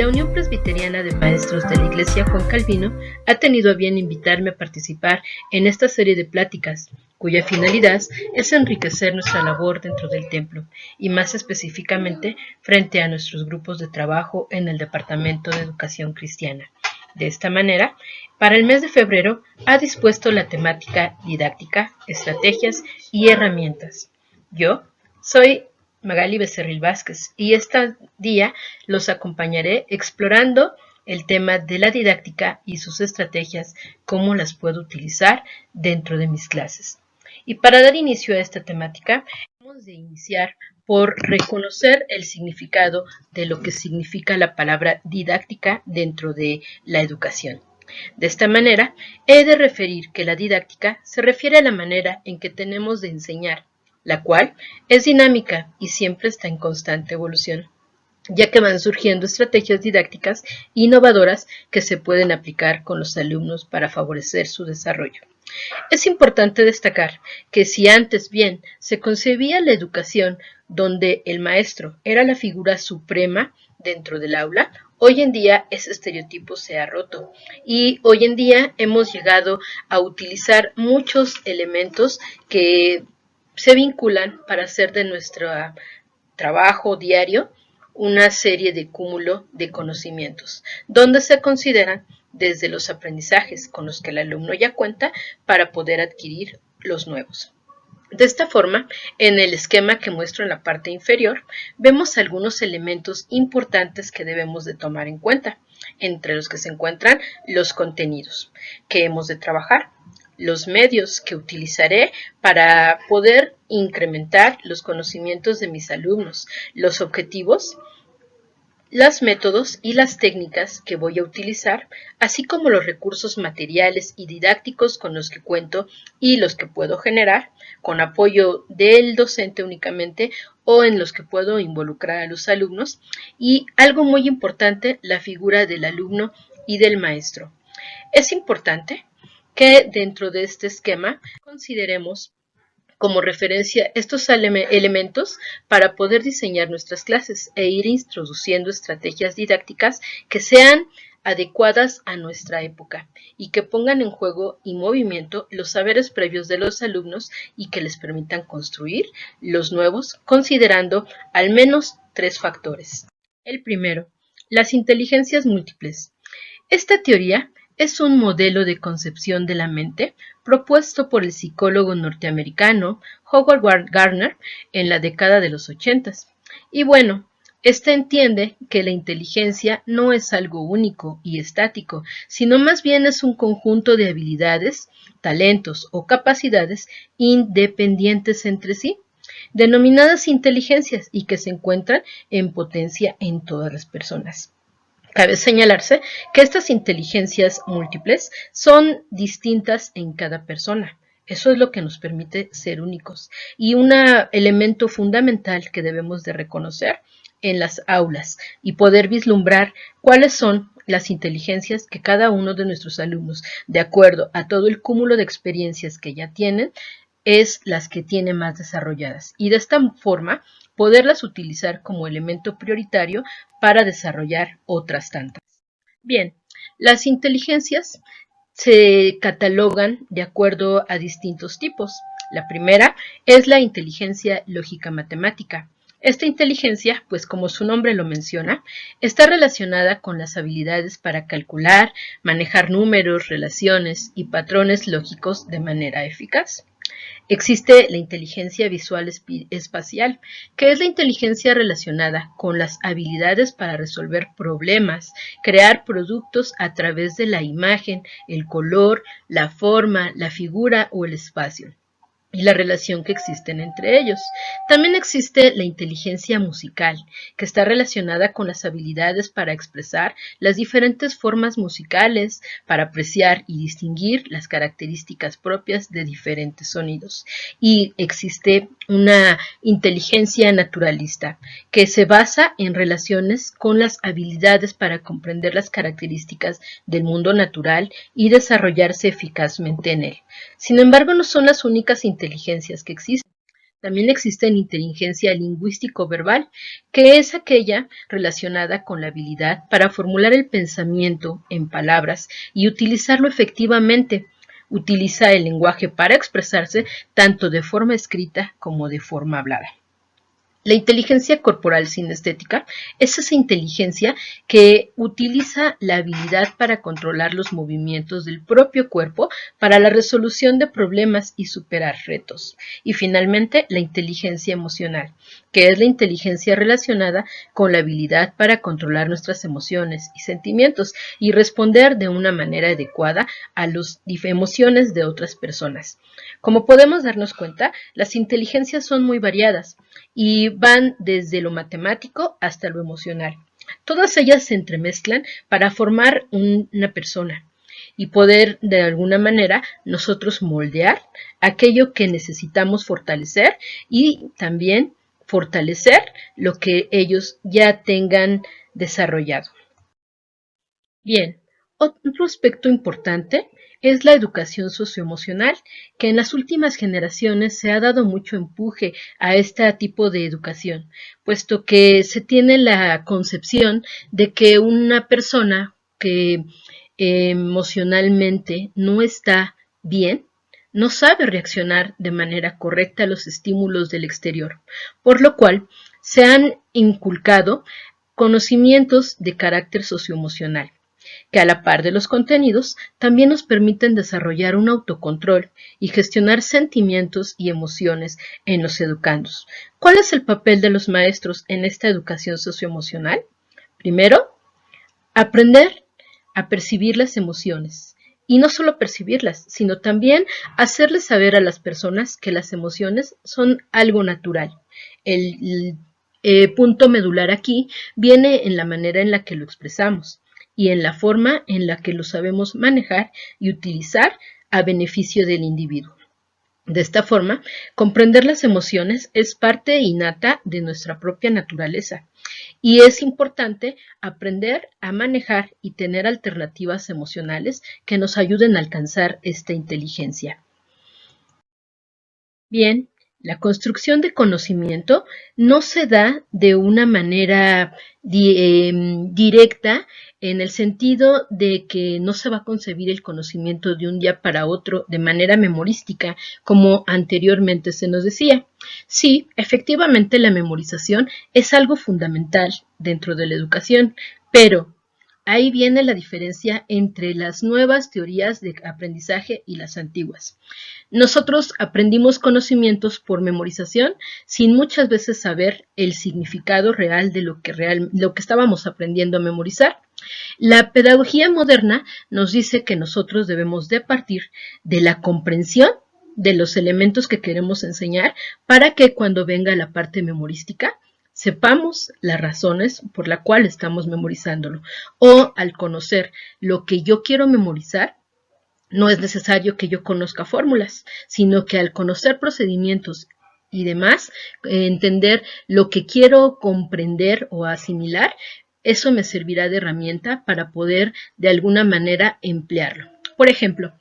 La Unión Presbiteriana de Maestros de la Iglesia Juan Calvino ha tenido a bien invitarme a participar en esta serie de pláticas, cuya finalidad es enriquecer nuestra labor dentro del templo y más específicamente frente a nuestros grupos de trabajo en el Departamento de Educación Cristiana. De esta manera, para el mes de febrero ha dispuesto la temática didáctica, estrategias y herramientas. Yo soy Magali Becerril Vázquez y este día los acompañaré explorando el tema de la didáctica y sus estrategias, cómo las puedo utilizar dentro de mis clases. Y para dar inicio a esta temática, hemos de iniciar por reconocer el significado de lo que significa la palabra didáctica dentro de la educación. De esta manera, he de referir que la didáctica se refiere a la manera en que tenemos de enseñar, la cual es dinámica y siempre está en constante evolución, ya que van surgiendo estrategias didácticas innovadoras que se pueden aplicar con los alumnos para favorecer su desarrollo. Es importante destacar que si antes bien se concebía la educación donde el maestro era la figura suprema dentro del aula, hoy en día ese estereotipo se ha roto y hoy en día hemos llegado a utilizar muchos elementos que se vinculan para hacer de nuestro trabajo diario una serie de cúmulo de conocimientos, donde se consideran desde los aprendizajes con los que el alumno ya cuenta para poder adquirir los nuevos. De esta forma, en el esquema que muestro en la parte inferior, vemos algunos elementos importantes que debemos de tomar en cuenta, entre los que se encuentran los contenidos que hemos de trabajar, los medios que utilizaré para poder incrementar los conocimientos de mis alumnos, los objetivos, los métodos y las técnicas que voy a utilizar, así como los recursos materiales y didácticos con los que cuento y los que puedo generar, con apoyo del docente únicamente o en los que puedo involucrar a los alumnos, y algo muy importante, la figura del alumno y del maestro. Es importante que dentro de este esquema consideremos como referencia estos elementos para poder diseñar nuestras clases e ir introduciendo estrategias didácticas que sean adecuadas a nuestra época y que pongan en juego y movimiento los saberes previos de los alumnos y que les permitan construir los nuevos considerando al menos 3 factores. El primero, las inteligencias múltiples. Esta teoría es un modelo de concepción de la mente propuesto por el psicólogo norteamericano Howard Gardner en la década de los 80. Y bueno, este entiende que la inteligencia no es algo único y estático, sino más bien es un conjunto de habilidades, talentos o capacidades independientes entre sí, denominadas inteligencias y que se encuentran en potencia en todas las personas. Cabe señalarse que estas inteligencias múltiples son distintas en cada persona. Eso es lo que nos permite ser únicos y un elemento fundamental que debemos de reconocer en las aulas y poder vislumbrar cuáles son las inteligencias que cada uno de nuestros alumnos, de acuerdo a todo el cúmulo de experiencias que ya tienen, es las que tiene más desarrolladas y de esta forma poderlas utilizar como elemento prioritario para desarrollar otras tantas. Bien, las inteligencias se catalogan de acuerdo a distintos tipos. La primera es la inteligencia lógica matemática. Esta inteligencia, pues como su nombre lo menciona, está relacionada con las habilidades para calcular, manejar números, relaciones y patrones lógicos de manera eficaz. Existe la inteligencia visual espacial, que es la inteligencia relacionada con las habilidades para resolver problemas, crear productos a través de la imagen, el color, la forma, la figura o el espacio y la relación que existen entre ellos. También existe la inteligencia musical, que está relacionada con las habilidades para expresar las diferentes formas musicales, para apreciar y distinguir las características propias de diferentes sonidos. Y existe una inteligencia naturalista, que se basa en relaciones con las habilidades para comprender las características del mundo natural y desarrollarse eficazmente en él. Sin embargo, no son las únicas inteligencias que existen. También existe la inteligencia lingüístico-verbal, que es aquella relacionada con la habilidad para formular el pensamiento en palabras y utilizarlo efectivamente. Utiliza el lenguaje para expresarse tanto de forma escrita como de forma hablada. La inteligencia corporal sinestética es esa inteligencia que utiliza la habilidad para controlar los movimientos del propio cuerpo para la resolución de problemas y superar retos. Y finalmente, la inteligencia emocional, que es la inteligencia relacionada con la habilidad para controlar nuestras emociones y sentimientos y responder de una manera adecuada a las emociones de otras personas. Como podemos darnos cuenta, las inteligencias son muy variadas y van desde lo matemático hasta lo emocional. Todas ellas se entremezclan para formar una persona y poder de alguna manera nosotros moldear aquello que necesitamos fortalecer y también fortalecer lo que ellos ya tengan desarrollado. Bien, otro aspecto importante es la educación socioemocional, que en las últimas generaciones se ha dado mucho empuje a este tipo de educación, puesto que se tiene la concepción de que una persona que emocionalmente no está bien, no sabe reaccionar de manera correcta a los estímulos del exterior, por lo cual se han inculcado conocimientos de carácter socioemocional que a la par de los contenidos también nos permiten desarrollar un autocontrol y gestionar sentimientos y emociones en los educandos. ¿Cuál es el papel de los maestros en esta educación socioemocional? Primero, aprender a percibir las emociones. Y no solo percibirlas, sino también hacerles saber a las personas que las emociones son algo natural. El punto medular aquí viene en la manera en la que lo expresamos y en la forma en la que lo sabemos manejar y utilizar a beneficio del individuo. De esta forma, comprender las emociones es parte innata de nuestra propia naturaleza y es importante aprender a manejar y tener alternativas emocionales que nos ayuden a alcanzar esta inteligencia. Bien, la construcción de conocimiento no se da de una manera directa en el sentido de que no se va a concebir el conocimiento de un día para otro de manera memorística, como anteriormente se nos decía. Sí, efectivamente la memorización es algo fundamental dentro de la educación, pero ahí viene la diferencia entre las nuevas teorías de aprendizaje y las antiguas. Nosotros aprendimos conocimientos por memorización sin muchas veces saber el significado real de lo que estábamos aprendiendo a memorizar. La pedagogía moderna nos dice que nosotros debemos de partir de la comprensión de los elementos que queremos enseñar para que cuando venga la parte memorística sepamos las razones por las cuales estamos memorizándolo. O al conocer lo que yo quiero memorizar, no es necesario que yo conozca fórmulas, sino que al conocer procedimientos y demás, entender lo que quiero comprender o asimilar, eso me servirá de herramienta para poder de alguna manera emplearlo. Por ejemplo,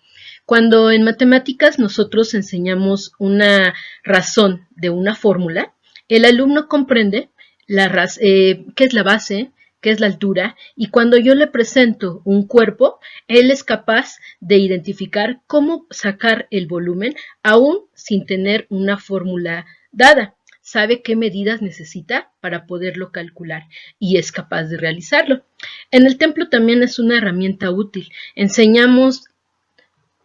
cuando en matemáticas nosotros enseñamos una razón de una fórmula, el alumno comprende qué es la base, qué es la altura, y cuando yo le presento un cuerpo, él es capaz de identificar cómo sacar el volumen aún sin tener una fórmula dada. Sabe qué medidas necesita para poderlo calcular y es capaz de realizarlo. En el templo también es una herramienta útil. Enseñamos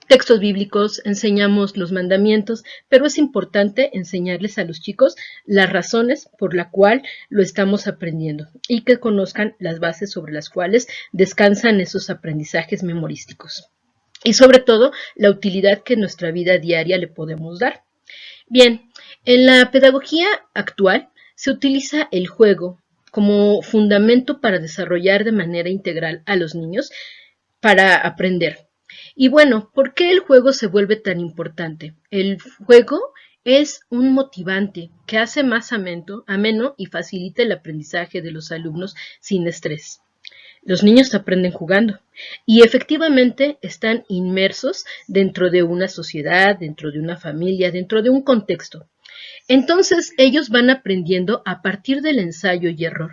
textos bíblicos, enseñamos los mandamientos, pero es importante enseñarles a los chicos las razones por la cual lo estamos aprendiendo y que conozcan las bases sobre las cuales descansan esos aprendizajes memorísticos. Y sobre todo, la utilidad que en nuestra vida diaria le podemos dar. Bien, en la pedagogía actual se utiliza el juego como fundamento para desarrollar de manera integral a los niños para aprender. Y bueno, ¿por qué el juego se vuelve tan importante? El juego es un motivante que hace más ameno y facilita el aprendizaje de los alumnos sin estrés. Los niños aprenden jugando y efectivamente están inmersos dentro de una sociedad, dentro de una familia, dentro de un contexto. Entonces ellos van aprendiendo a partir del ensayo y error,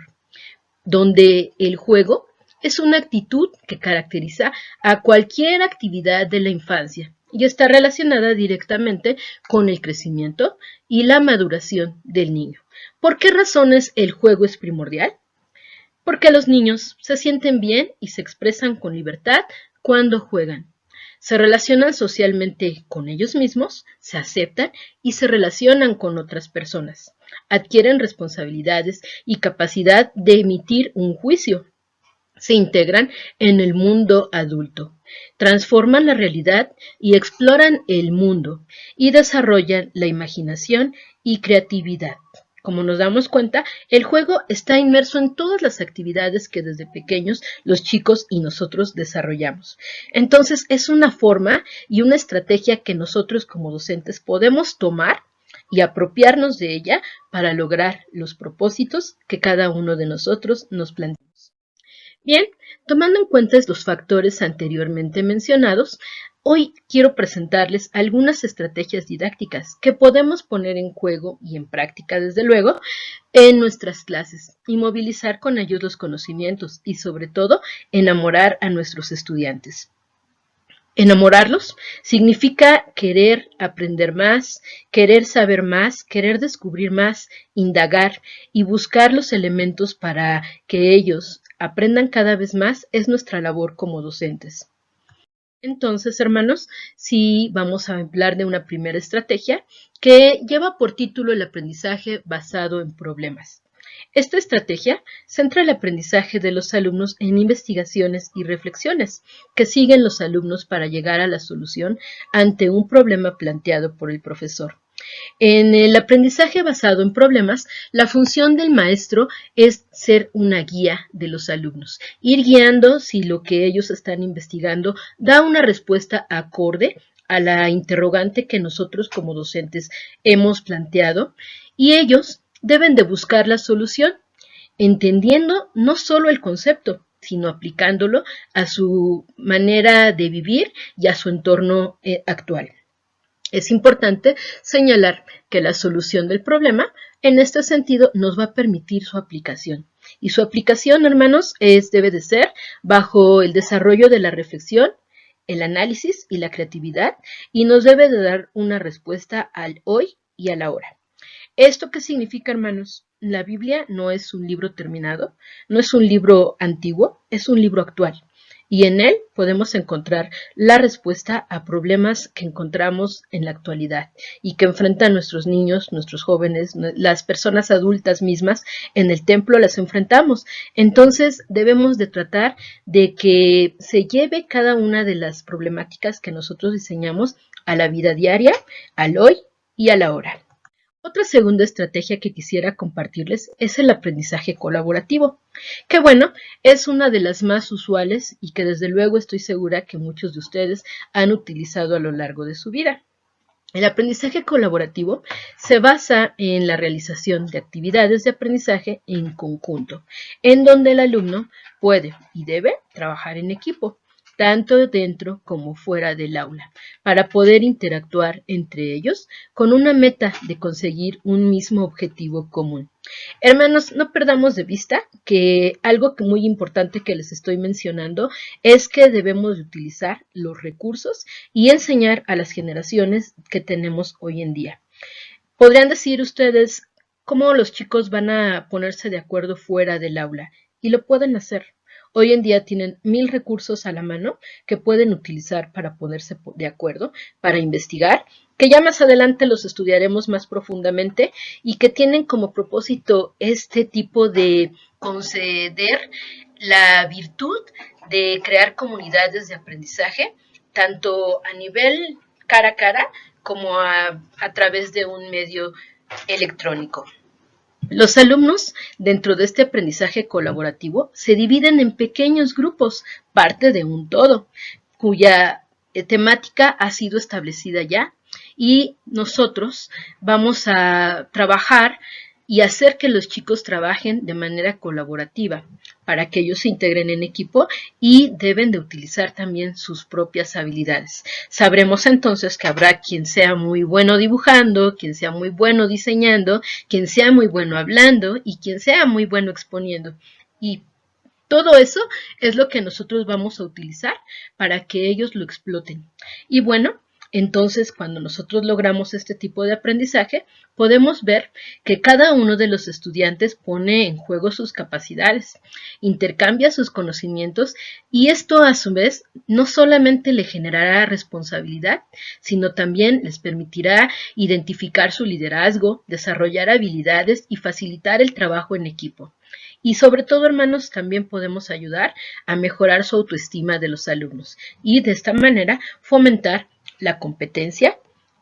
donde el juego es una actitud que caracteriza a cualquier actividad de la infancia y está relacionada directamente con el crecimiento y la maduración del niño. ¿Por qué razones el juego es primordial? Porque los niños se sienten bien y se expresan con libertad cuando juegan. Se relacionan socialmente con ellos mismos, se aceptan y se relacionan con otras personas. Adquieren responsabilidades y capacidad de emitir un juicio. Se integran en el mundo adulto, transforman la realidad y exploran el mundo y desarrollan la imaginación y creatividad. Como nos damos cuenta, el juego está inmerso en todas las actividades que desde pequeños los chicos y nosotros desarrollamos. Entonces, es una forma y una estrategia que nosotros como docentes podemos tomar y apropiarnos de ella para lograr los propósitos que cada uno de nosotros nos planteamos. Bien, tomando en cuenta estos factores anteriormente mencionados, hoy quiero presentarles algunas estrategias didácticas que podemos poner en juego y en práctica, desde luego, en nuestras clases y movilizar con ellos los conocimientos y, sobre todo, enamorar a nuestros estudiantes. Enamorarlos significa querer aprender más, querer saber más, querer descubrir más, indagar y buscar los elementos para que ellos aprendan cada vez más. Es nuestra labor como docentes. Entonces, hermanos, sí vamos a hablar de una primera estrategia que lleva por título el aprendizaje basado en problemas. Esta estrategia centra el aprendizaje de los alumnos en investigaciones y reflexiones que siguen los alumnos para llegar a la solución ante un problema planteado por el profesor. En el aprendizaje basado en problemas, la función del maestro es ser una guía de los alumnos, ir guiando si lo que ellos están investigando da una respuesta acorde a la interrogante que nosotros como docentes hemos planteado, y ellos deben de buscar la solución, entendiendo no solo el concepto, sino aplicándolo a su manera de vivir y a su entorno actual. Es importante señalar que la solución del problema, en este sentido, nos va a permitir su aplicación. Y su aplicación, hermanos, debe de ser bajo el desarrollo de la reflexión, el análisis y la creatividad, y nos debe de dar una respuesta al hoy y a la hora. ¿Esto qué significa, hermanos? La Biblia no es un libro terminado, no es un libro antiguo, es un libro actual. Y en él podemos encontrar la respuesta a problemas que encontramos en la actualidad y que enfrentan nuestros niños, nuestros jóvenes, las personas adultas mismas. En el templo las enfrentamos. Entonces debemos de tratar de que se lleve cada una de las problemáticas que nosotros diseñamos a la vida diaria, al hoy y a la hora. Otra segunda estrategia que quisiera compartirles es el aprendizaje colaborativo, que bueno, es una de las más usuales y que desde luego estoy segura que muchos de ustedes han utilizado a lo largo de su vida. El aprendizaje colaborativo se basa en la realización de actividades de aprendizaje en conjunto, en donde el alumno puede y debe trabajar en equipo, tanto dentro como fuera del aula, para poder interactuar entre ellos con una meta de conseguir un mismo objetivo común. Hermanos, no perdamos de vista que algo muy importante que les estoy mencionando es que debemos de utilizar los recursos y enseñar a las generaciones que tenemos hoy en día. Podrían decir ustedes cómo los chicos van a ponerse de acuerdo fuera del aula, y lo pueden hacer. Hoy en día tienen 1000 recursos a la mano que pueden utilizar para ponerse de acuerdo, para investigar, que ya más adelante los estudiaremos más profundamente y que tienen como propósito este tipo de conceder la virtud de crear comunidades de aprendizaje, tanto a nivel cara a cara como a través de un medio electrónico. Los alumnos, dentro de este aprendizaje colaborativo, se dividen en pequeños grupos, parte de un todo, cuya temática ha sido establecida ya, y nosotros vamos a trabajar y hacer que los chicos trabajen de manera colaborativa para que ellos se integren en equipo y deben de utilizar también sus propias habilidades. Sabremos entonces que habrá quien sea muy bueno dibujando, quien sea muy bueno diseñando, quien sea muy bueno hablando y quien sea muy bueno exponiendo. Y todo eso es lo que nosotros vamos a utilizar para que ellos lo exploten. Y bueno, entonces cuando nosotros logramos este tipo de aprendizaje, podemos ver que cada uno de los estudiantes pone en juego sus capacidades, intercambia sus conocimientos y esto a su vez no solamente le generará responsabilidad, sino también les permitirá identificar su liderazgo, desarrollar habilidades y facilitar el trabajo en equipo. Y sobre todo, hermanos, también podemos ayudar a mejorar su autoestima de los alumnos y de esta manera fomentar la competencia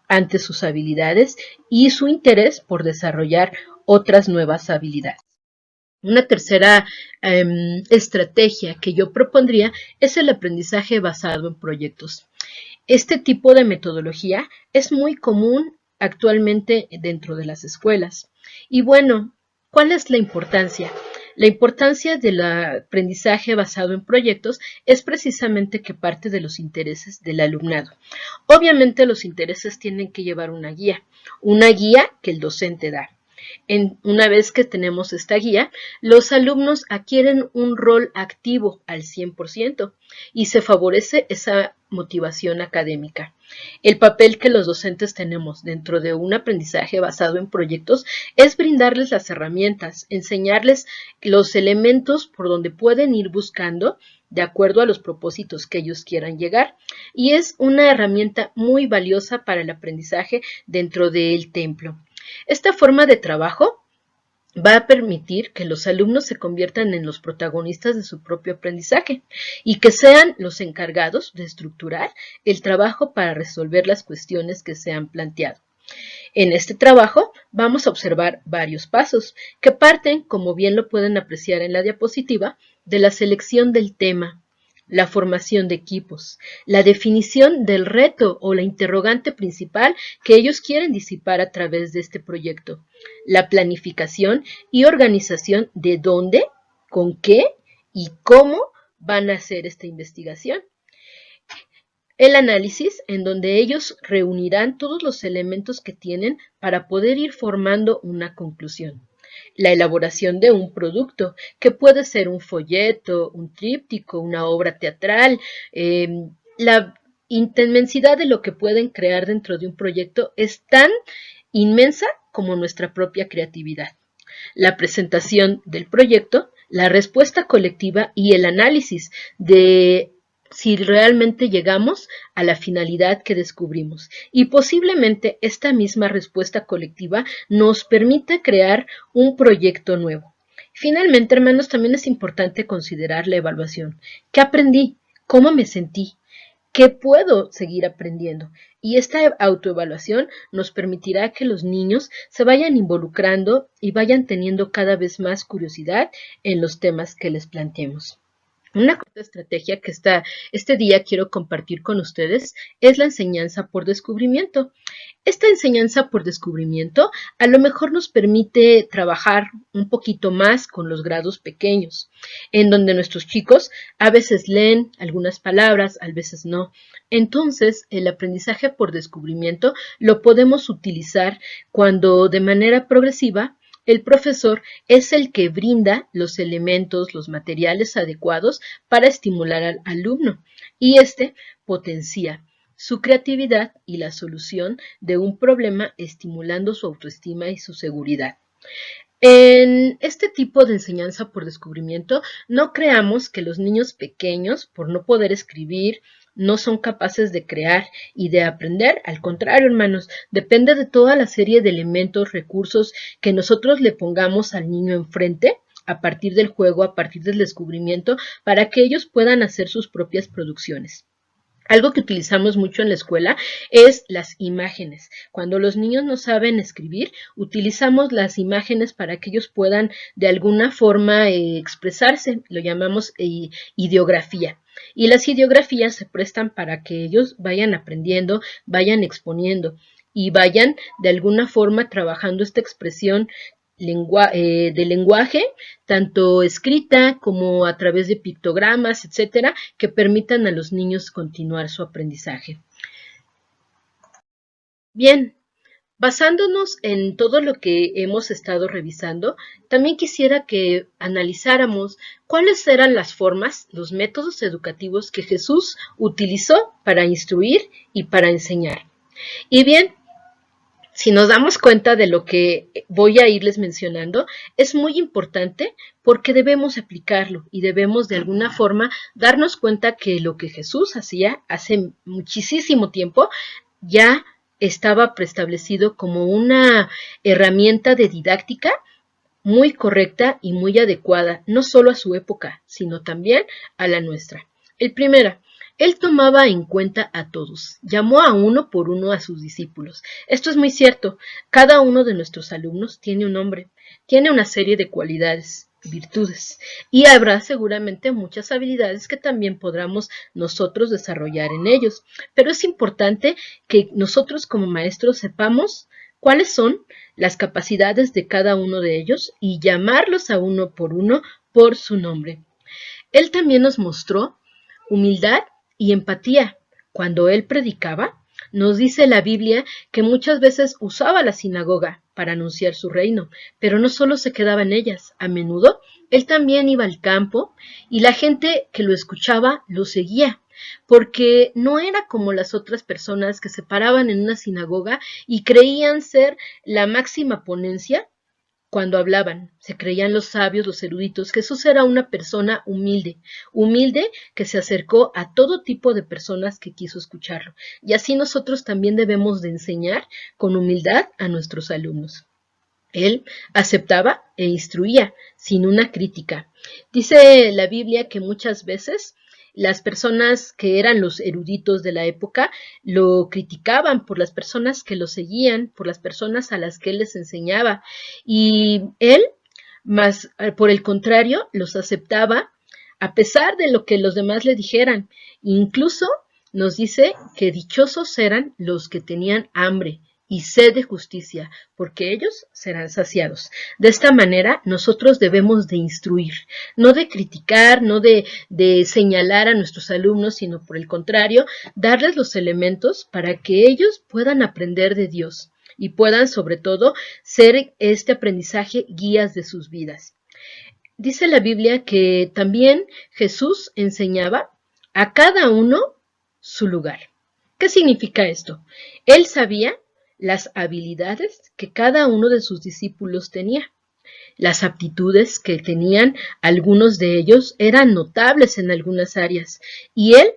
ante sus habilidades y su interés por desarrollar otras nuevas habilidades. Una tercera estrategia que yo propondría es el aprendizaje basado en proyectos. Este tipo de metodología es muy común actualmente dentro de las escuelas. Y bueno, ¿cuál es la importancia? La importancia del aprendizaje basado en proyectos es precisamente que parte de los intereses del alumnado. Obviamente los intereses tienen que llevar una guía que el docente da. Una vez que tenemos esta guía, los alumnos adquieren un rol activo al 100% y se favorece esa motivación académica. El papel que los docentes tenemos dentro de un aprendizaje basado en proyectos es brindarles las herramientas, enseñarles los elementos por donde pueden ir buscando de acuerdo a los propósitos que ellos quieran llegar. Y es una herramienta muy valiosa para el aprendizaje dentro del templo. Esta forma de trabajo va a permitir que los alumnos se conviertan en los protagonistas de su propio aprendizaje y que sean los encargados de estructurar el trabajo para resolver las cuestiones que se han planteado. En este trabajo vamos a observar varios pasos que parten, como bien lo pueden apreciar en la diapositiva, de la selección del tema, la formación de equipos, la definición del reto o la interrogante principal que ellos quieren disipar a través de este proyecto, la planificación y organización de dónde, con qué y cómo van a hacer esta investigación. El análisis, en donde ellos reunirán todos los elementos que tienen para poder ir formando una conclusión. La elaboración de un producto, que puede ser un folleto, un tríptico, una obra teatral, la inmensidad de lo que pueden crear dentro de un proyecto es tan inmensa como nuestra propia creatividad. La presentación del proyecto, la respuesta colectiva y el análisis de si realmente llegamos a la finalidad que descubrimos. Y posiblemente esta misma respuesta colectiva nos permita crear un proyecto nuevo. Finalmente, hermanos, también es importante considerar la evaluación. ¿Qué aprendí? ¿Cómo me sentí? ¿Qué puedo seguir aprendiendo? Y esta autoevaluación nos permitirá que los niños se vayan involucrando y vayan teniendo cada vez más curiosidad en los temas que les planteemos. Una cuarta estrategia que este día quiero compartir con ustedes es la enseñanza por descubrimiento. Esta enseñanza por descubrimiento a lo mejor nos permite trabajar un poquito más con los grados pequeños, en donde nuestros chicos a veces leen algunas palabras, a veces no. Entonces, el aprendizaje por descubrimiento lo podemos utilizar cuando de manera progresiva el profesor es el que brinda los elementos, los materiales adecuados para estimular al alumno y este potencia su creatividad y la solución de un problema estimulando su autoestima y su seguridad. En este tipo de enseñanza por descubrimiento, no creamos que los niños pequeños, por no poder escribir, no son capaces de crear y de aprender. Al contrario, hermanos, depende de toda la serie de elementos, recursos que nosotros le pongamos al niño enfrente a partir del juego, a partir del descubrimiento, para que ellos puedan hacer sus propias producciones. Algo que utilizamos mucho en la escuela es las imágenes. Cuando los niños no saben escribir, utilizamos las imágenes para que ellos puedan de alguna forma expresarse. Lo llamamos ideografía. Y las ideografías se prestan para que ellos vayan aprendiendo, vayan exponiendo y vayan de alguna forma trabajando esta expresión de lenguaje, tanto escrita como a través de pictogramas, etcétera, que permitan a los niños continuar su aprendizaje. Bien, basándonos en todo lo que hemos estado revisando, también quisiera que analizáramos cuáles eran las formas, los métodos educativos que Jesús utilizó para instruir y para enseñar. Y bien, si nos damos cuenta de lo que voy a irles mencionando, es muy importante porque debemos aplicarlo y debemos de alguna forma darnos cuenta que lo que Jesús hacía hace muchísimo tiempo ya estaba preestablecido como una herramienta de didáctica muy correcta y muy adecuada, no solo a su época, sino también a la nuestra. El primero, él tomaba en cuenta a todos, llamó a uno por uno a sus discípulos. Esto es muy cierto, cada uno de nuestros alumnos tiene un nombre, tiene una serie de cualidades, virtudes, y habrá seguramente muchas habilidades que también podamos nosotros desarrollar en ellos, pero es importante que nosotros como maestros sepamos cuáles son las capacidades de cada uno de ellos y llamarlos a uno por su nombre. Él también nos mostró humildad y empatía. Cuando él predicaba, nos dice la Biblia que muchas veces usaba la sinagoga para anunciar su reino, pero no solo se quedaba en ellas, a menudo él también iba al campo y la gente que lo escuchaba lo seguía, porque no era como las otras personas que se paraban en una sinagoga y creían ser la máxima ponencia. Cuando hablaban, se creían los sabios, los eruditos. Jesús era una persona humilde, humilde que se acercó a todo tipo de personas que quiso escucharlo. Y así nosotros también debemos de enseñar con humildad a nuestros alumnos. Él aceptaba e instruía sin una crítica. Dice la Biblia que muchas veces las personas que eran los eruditos de la época lo criticaban por las personas que lo seguían, por las personas a las que él les enseñaba. Y él, más por el contrario, los aceptaba a pesar de lo que los demás le dijeran. Incluso nos dice que dichosos eran los que tenían hambre y sed de justicia, porque ellos serán saciados. De esta manera, nosotros debemos de instruir, no de criticar, no de señalar a nuestros alumnos, sino por el contrario, darles los elementos para que ellos puedan aprender de Dios y puedan, sobre todo, ser este aprendizaje guías de sus vidas. Dice la Biblia que también Jesús enseñaba a cada uno su lugar. ¿Qué significa esto? Él sabía las habilidades que cada uno de sus discípulos tenía. Las aptitudes que tenían algunos de ellos eran notables en algunas áreas y él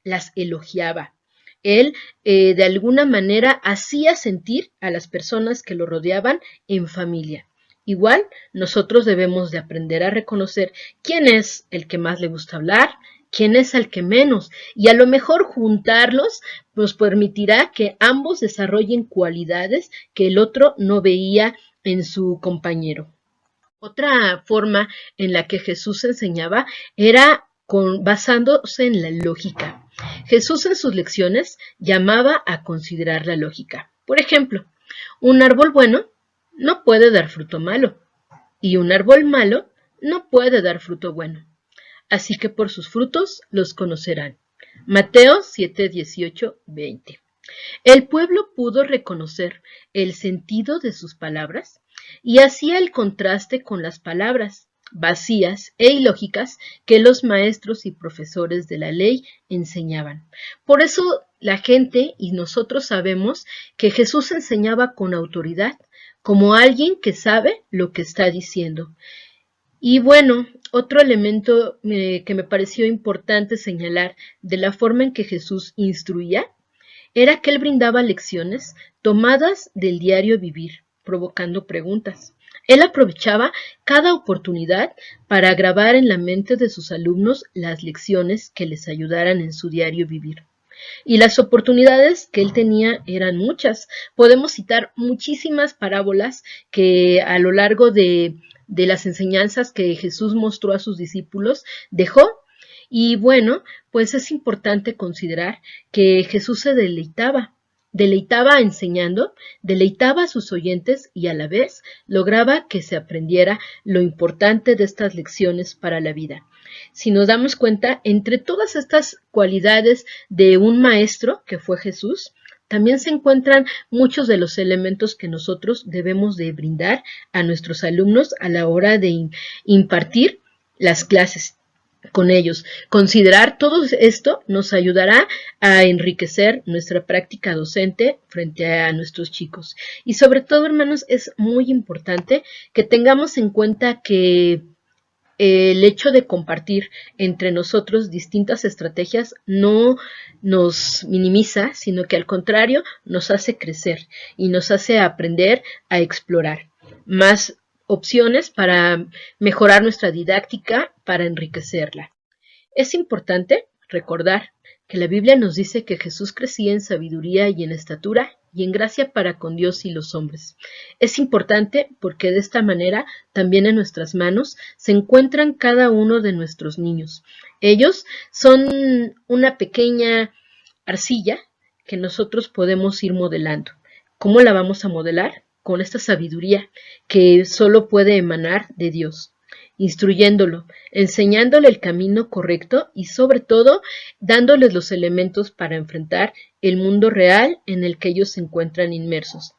las elogiaba. Él de alguna manera hacía sentir a las personas que lo rodeaban en familia. Igual, nosotros debemos de aprender a reconocer quién es el que más le gusta hablar, quién es el que menos, y a lo mejor juntarlos nos permitirá que ambos desarrollen cualidades que el otro no veía en su compañero. Otra forma en la que Jesús enseñaba era basándose en la lógica. Jesús en sus lecciones llamaba a considerar la lógica. Por ejemplo, un árbol bueno no puede dar fruto malo, y un árbol malo no puede dar fruto bueno. Así que por sus frutos los conocerán. Mateo 7, 18, 20. El pueblo pudo reconocer el sentido de sus palabras y hacía el contraste con las palabras vacías e ilógicas que los maestros y profesores de la ley enseñaban. Por eso la gente y nosotros sabemos que Jesús enseñaba con autoridad, como alguien que sabe lo que está diciendo. Y bueno, otro elemento que me pareció importante señalar de la forma en que Jesús instruía era que él brindaba lecciones tomadas del diario vivir, provocando preguntas. Él aprovechaba cada oportunidad para grabar en la mente de sus alumnos las lecciones que les ayudaran en su diario vivir. Y las oportunidades que él tenía eran muchas. Podemos citar muchísimas parábolas que a lo largo de las enseñanzas que Jesús mostró a sus discípulos dejó. Y bueno, pues es importante considerar que Jesús se deleitaba deleitaba enseñando, deleitaba a sus oyentes y a la vez lograba que se aprendiera lo importante de estas lecciones para la vida. Si nos damos cuenta, entre todas estas cualidades de un maestro, que fue Jesús, también se encuentran muchos de los elementos que nosotros debemos de brindar a nuestros alumnos a la hora de impartir las clases con ellos. Considerar todo esto nos ayudará a enriquecer nuestra práctica docente frente a nuestros chicos. Y sobre todo, hermanos, es muy importante que tengamos en cuenta que el hecho de compartir entre nosotros distintas estrategias no nos minimiza, sino que al contrario nos hace crecer y nos hace aprender a explorar más opciones para mejorar nuestra didáctica, para enriquecerla. Es importante recordar que la Biblia nos dice que Jesús crecía en sabiduría y en estatura y en gracia para con Dios y los hombres. Es importante porque de esta manera también en nuestras manos se encuentran cada uno de nuestros niños. Ellos son una pequeña arcilla que nosotros podemos ir modelando. ¿Cómo la vamos a modelar? Con esta sabiduría que solo puede emanar de Dios, instruyéndolo, enseñándole el camino correcto y sobre todo dándoles los elementos para enfrentar el mundo real en el que ellos se encuentran inmersos.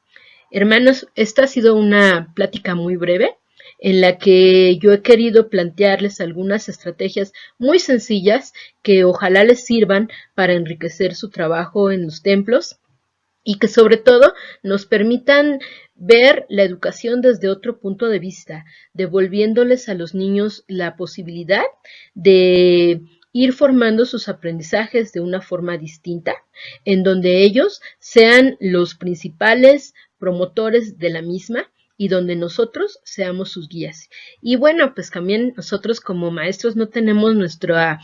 Hermanos, esta ha sido una plática muy breve en la que yo he querido plantearles algunas estrategias muy sencillas que ojalá les sirvan para enriquecer su trabajo en los templos y que sobre todo nos permitan ver la educación desde otro punto de vista, devolviéndoles a los niños la posibilidad de ir formando sus aprendizajes de una forma distinta, en donde ellos sean los principales promotores de la misma y donde nosotros seamos sus guías. Y bueno, pues también nosotros como maestros no tenemos nuestra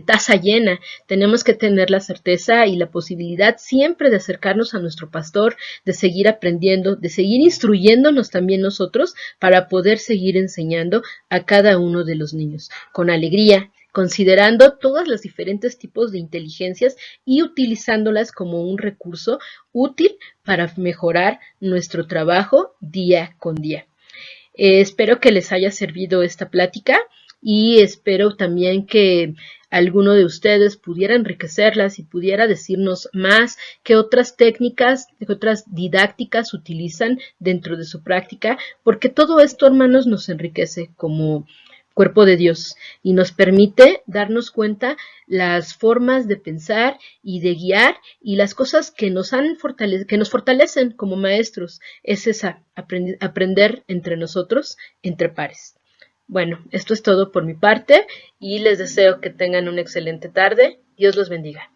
taza llena, tenemos que tener la certeza y la posibilidad siempre de acercarnos a nuestro pastor, de seguir aprendiendo, de seguir instruyéndonos también nosotros para poder seguir enseñando a cada uno de los niños con alegría, considerando todos los diferentes tipos de inteligencias y utilizándolas como un recurso útil para mejorar nuestro trabajo día con día. Espero que les haya servido esta plática y espero también que alguno de ustedes pudiera enriquecerlas y pudiera decirnos más qué otras técnicas, qué otras didácticas utilizan dentro de su práctica, porque todo esto, hermanos, nos enriquece como cuerpo de Dios y nos permite darnos cuenta las formas de pensar y de guiar y las cosas que nos fortalecen como maestros. Es esa, aprender entre nosotros, entre pares. Bueno, esto es todo por mi parte y les deseo que tengan una excelente tarde. Dios los bendiga.